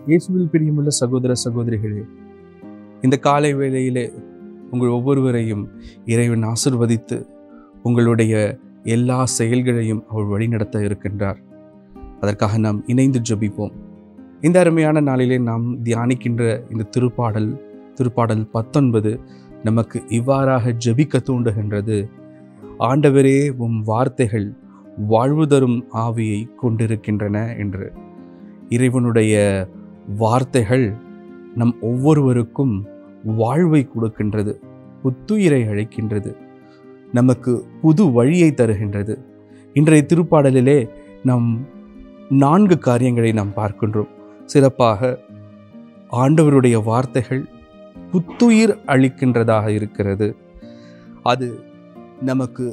இயேசுவில் பிரியமுள்ள சகோதர சகோதரிகளே, இந்த காலை வேளையிலே உங்கள் ஒவ்வொருவரையும் இறைவன் ஆசிர்வதித்து உங்களுடைய எல்லா செயல்களையும் அவர் வழிநடத்த இருக்கின்றார். அதற்காக நாம் இணைந்து ஜெபிப்போம். இந்த அருமையான நாளிலே நாம் தியானிக்கின்ற இந்த திருப்பாடல் 19 நமக்கு இவ்வாறாக ஜெபிக்க தூண்டுகின்றது. ஆண்டவரே, உம் வார்த்தைகள் வாழ்வு தரும் ஆவியை கொண்டிருக்கின்றன என்று. இறைவனுடைய வார்த்தைகள் நம் ஒவ்வொருவருக்கும் வாழ்வை கொடுக்கின்றது, புத்துயிரை அளிக்கின்றது, நமக்கு புது வழியை தருகின்றது. இன்றைய திருப்பாடலிலே நாம் 4 காரியங்களை நாம் பார்க்கின்றோம். சிறப்பாக ஆண்டவருடைய வார்த்தைகள் புத்துயிர் அளிக்கின்றதாக இருக்கிறது. அது நமக்கு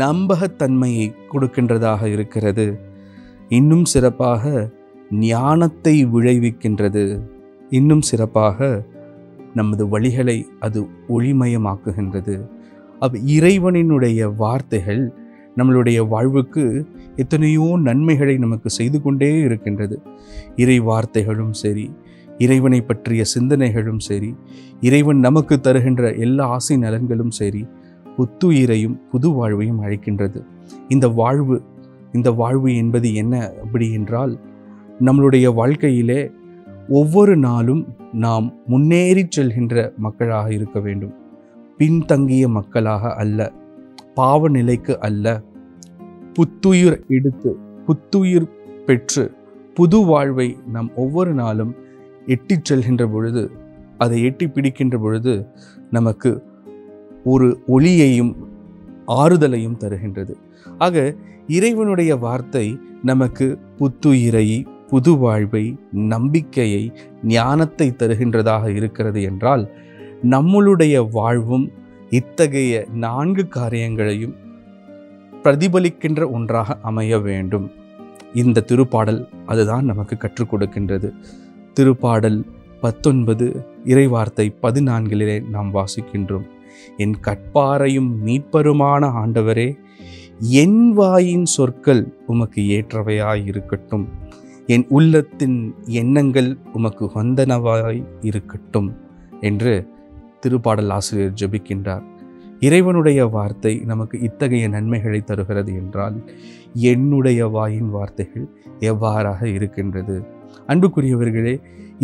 நம்பகத்தன்மையை கொடுக்கின்றதாக இருக்கிறது. இன்னும் சிறப்பாக ஞானத்தை விளைவிக்கின்றது. இன்னும் சிறப்பாக நமது வழிகளை அது ஒளிமயமாக்குகின்றது. இறைவனினுடைய வார்த்தைகள் நம்மளுடைய வாழ்வுக்கு எத்தனையோ நன்மைகளை நமக்கு செய்து கொண்டே இருக்கின்றது. இறை வார்த்தைகளும் சரி, இறைவனை பற்றிய சிந்தனைகளும் சரி, இறைவன் நமக்கு தருகின்ற எல்லா ஆசை நலன்களும் சரி, புத்துயிரையும் புது வாழ்வையும் அளிக்கின்றது. இந்த வாழ்வு என்பது என்ன அப்படி என்றால், நம்மளுடைய வாழ்க்கையிலே ஒவ்வொரு நாளும் நாம் முன்னேறி செல்கின்ற மக்களாக இருக்க வேண்டும். பின்தங்கிய மக்களாக அல்ல, பாவ நிலைக்கு அல்ல. புத்துயிர் எடுத்து, புத்துயிர் பெற்று, புது வாழ்வை நாம் ஒவ்வொரு நாளும் எட்டி செல்கின்ற பொழுது, அதை எட்டி பிடிக்கின்ற பொழுது நமக்கு ஒரு ஒளியையும் ஆறுதலையும் தருகின்றது. ஆக இறைவனுடைய வார்த்தை நமக்கு புத்துயிரை, புது வாழ்வை, நம்பிக்கையை, ஞானத்தை தருகின்றதாக இருக்கிறது என்றால், நம்மளுடைய வாழ்வும் இத்தகைய 4 காரியங்களையும் பிரதிபலிக்கின்ற ஒன்றாக அமைய வேண்டும். இந்த திருப்பாடல் அதுதான் நமக்கு கற்றுக் கொடுக்கின்றது. திருப்பாடல் 19 இறைவார்த்தை 14 நாம் வாசிக்கின்றோம். என் கட்பாரையும் மீட்பருமான ஆண்டவரே, என் வாயின் சொற்கள் உமக்கு ஏற்றவையாய் இருக்கட்டும், என் உள்ளத்தின் எண்ணங்கள் உமக்கு வந்தனவாய் இருக்கட்டும் என்று திருப்பாடல் ஆசிரியர் ஜெபிக்கின்றார். இறைவனுடைய வார்த்தை நமக்கு இத்தகைய நன்மைகளை தருகிறது என்றால், என்னுடைய வாயின் வார்த்தைகள் எவ்வாறாக இருக்கின்றது? அன்புக்குரியவர்களே,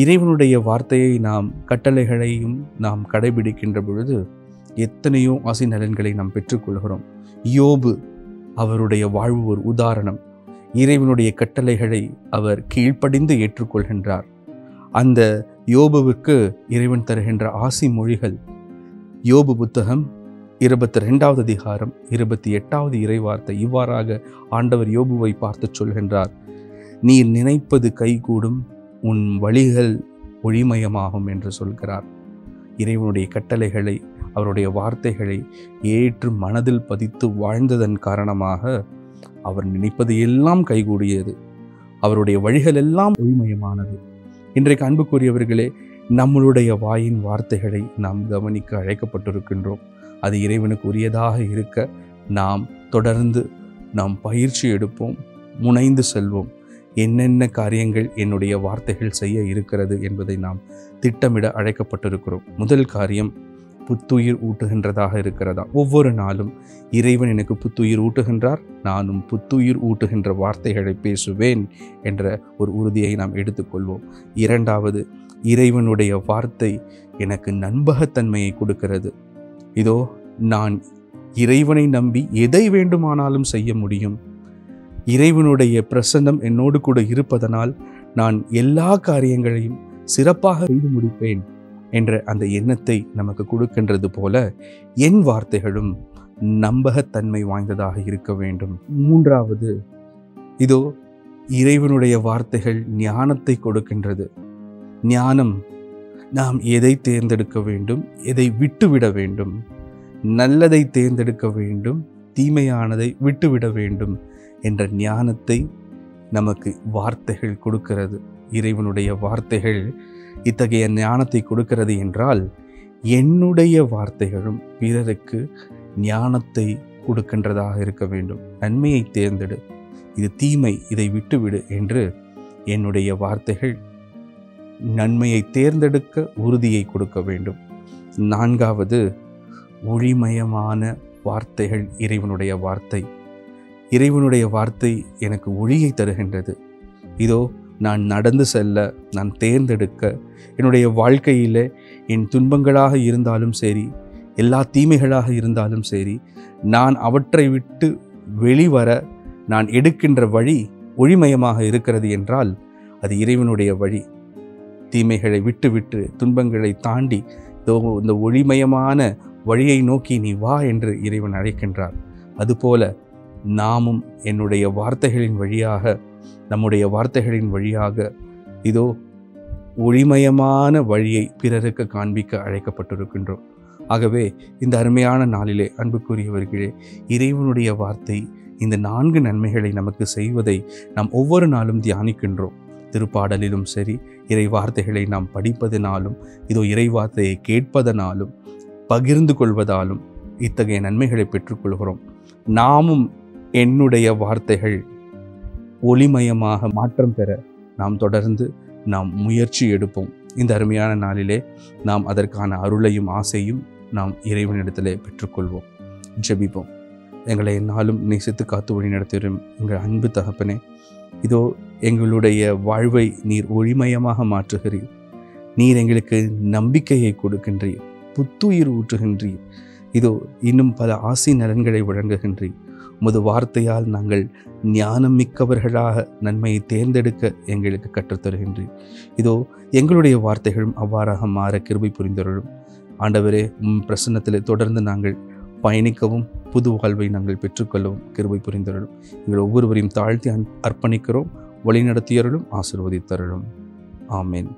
இறைவனுடைய வார்த்தையை நாம் கட்டளைகளையும் நாம் கடைபிடிக்கின்ற பொழுது எத்தனையோ ஆசை நலன்களை நாம் பெற்றுக்கொள்கிறோம். யோபு, அவருடைய வாழ்வு ஒரு உதாரணம். இறைவனுடைய கட்டளைகளை அவர் கீழ்ப்படிந்து ஏற்றுக்கொள்கின்றார். அந்த யோபுவுக்கு இறைவன் தருகின்ற ஆசி மொழிகள். யோபு புத்தகம் 22வது அதிகாரம் 28வது இறைவார்த்தை இவ்வாறாக ஆண்டவர் யோபுவை பார்த்து சொல்கின்றார். நீர் நினைப்பது கைகூடும், உன் வழிகள் ஒளிமயமாகும் என்று சொல்கிறார். இறைவனுடைய கட்டளைகளை, அவருடைய வார்த்தைகளை ஏற்று மனதில் பதித்து வாழ்ந்ததன் காரணமாக அவர் நினைப்பது எல்லாம் கைகூடியது, அவருடைய வழிகள் எல்லாம் ஒளிமயமானது. இன்றைக்கு அன்புக்குரியவர்களே, நம்மளுடைய வாயின் வார்த்தைகளை நாம் கவனிக்க அழைக்கப்பட்டிருக்கின்றோம். அது இறைவனுக்கு உரியதாக இருக்க நாம் தொடர்ந்து பயிற்சி எடுப்போம், முனைந்து செல்வோம். என்னென்ன காரியங்கள் என்னுடைய வார்த்தைகள் செய்ய இருக்கிறது என்பதை நாம் திட்டமிட அழைக்கப்பட்டிருக்கிறோம். முதல் காரியம், புத்துயிர் ஊட்டுகின்றதாக இருக்கிறதா? ஒவ்வொரு நாளும் இறைவன் எனக்கு புத்துயிர் ஊட்டுகின்றார், நானும் புத்துயிர் ஊட்டுகின்ற வார்த்தைகளை பேசுவேன் என்ற ஒரு உறுதியை நாம் எடுத்துக்கொள்வோம். இரண்டாவது, இறைவனுடைய வார்த்தை எனக்கு நம்பகத்தன்மையை கொடுக்கிறது. இதோ நான் இறைவனை நம்பி எதை வேண்டுமானாலும் செய்ய முடியும், இறைவனுடைய பிரசன்னம் என்னோடு கூட இருப்பதனால் நான் எல்லா காரியங்களையும் சிறப்பாக செய்து முடிப்பேன் என்ற அந்த எண்ணத்தை நமக்கு கொடுக்கின்றது போல என் வார்த்தைகளும் நம்பகத்தன்மை வாய்ந்ததாக இருக்க வேண்டும். மூன்றாவது, இதோ இறைவனுடைய வார்த்தைகள் ஞானத்தை கொடுக்கின்றது. ஞானம், நாம் எதை தேர்ந்தெடுக்க வேண்டும், எதை விட்டுவிட வேண்டும், நல்லதை தேர்ந்தெடுக்க வேண்டும், தீமையானதை விட்டுவிட வேண்டும் என்ற ஞானத்தை நமக்கு வார்த்தைகள் கொடுக்கிறது. இறைவனுடைய வார்த்தைகள் இத்தகைய ஞானத்தை கொடுக்கிறது என்றால், என்னுடைய வார்த்தைகளும் பிறருக்கு ஞானத்தை கொடுக்கின்றதாக இருக்க வேண்டும். நன்மையை தேர்ந்தெடு, இது தீமை, இதை விட்டுவிடு என்று என்னுடைய வார்த்தைகள் நன்மையை தேர்ந்தெடுக்க உறுதியை கொடுக்க வேண்டும். 4வது, ஒளிமயமான வார்த்தைகள். இறைவனுடைய வார்த்தை, இறைவனுடைய வார்த்தை எனக்கு ஒளியை தருகின்றது. இதோ நான் நடந்து செல்ல, நான் தேர்ந்தெடுக்க, என்னுடைய வாழ்க்கையில் என் துன்பங்களாக இருந்தாலும் சரி, எல்லா தீமைகளாக இருந்தாலும் சரி, நான் அவற்றை விட்டு வெளிவர நான் எடுக்கின்ற வழி ஒளிமயமாக இருக்கிறது என்றால் அது இறைவனுடைய வழி. தீமைகளை விட்டு துன்பங்களை தாண்டி இந்த ஒளிமயமான வழியை நோக்கி நீ வா என்று இறைவன் அழைக்கின்றார். அதுபோல நாமும் என்னுடைய வார்த்தைகளின் வழியாக, நம்முடைய வார்த்தைகளின் வழியாக இதோ ஒளிமயமான வழியை பிறருக்கு காண்பிக்க அழைக்கப்பட்டிருக்கின்றோம். ஆகவே இந்த அருமையான நாளிலே அன்புக்குரியவர்களே, இறைவனுடைய வார்த்தை இந்த 4 நன்மைகளை நமக்கு செய்வதை நாம் ஒவ்வொரு நாளும் தியானிக்கின்றோம். திருப்பாடலிலும் சரி, இறை வார்த்தைகளை நாம் படிப்பதனாலும், இதோ இறை வார்த்தையை கேட்பதனாலும், பகிர்ந்து கொள்வதாலும் இத்தகைய நன்மைகளை பெற்றுக்கொள்கிறோம். நாமும் என்னுடைய வார்த்தைகள் ஒளிமயமாக மாற்றம் பெற நாம் தொடர்ந்து முயற்சி எடுப்போம். இந்த அருமையான நாளிலே நாம் அதற்கான அருளையும் ஆசையும் நாம் இறைவனிடத்திலே பெற்றுக்கொள்வோம். ஜெபிப்போம். எங்களை என்னாலும் நேசித்து காத்து வழி நடத்தும் எங்கள் அன்பு தகப்பனே, இதோ எங்களுடைய வாழ்வை நீர் ஒளிமயமாக மாற்றுகிறீர். நீர் எங்களுக்கு நம்பிக்கையை கொடுக்கின்றீர், புத்துயிர் ஊற்றுகின்றீர். இதோ இன்னும் பல ஆசி நலன்களை வழங்குகின்றீர். உமது வார்த்தையால் நாங்கள் ஞானம் மிக்கவர்களாக நன்மையை தேர்ந்தெடுக்க எங்களுக்கு கற்றுத்தருகின்றீர். இதோ எங்களுடைய வார்த்தைகளும் அவ்வாறாக மாற கிருபை புரிந்தருளும். ஆண்டவரே, பிரசன்னத்திலே தொடர்ந்து நாங்கள் பயணிக்கவும் புது வாழ்வை நாங்கள் பெற்றுக்கொள்ளவும் கிருபை புரிந்தருளும். எங்கள் ஒவ்வொருவரையும் தாழ்த்தி அர்ப்பணிக்கிறோம். வழிநடத்தியருளும், ஆசீர்வதித்தருளும். ஆமேன்.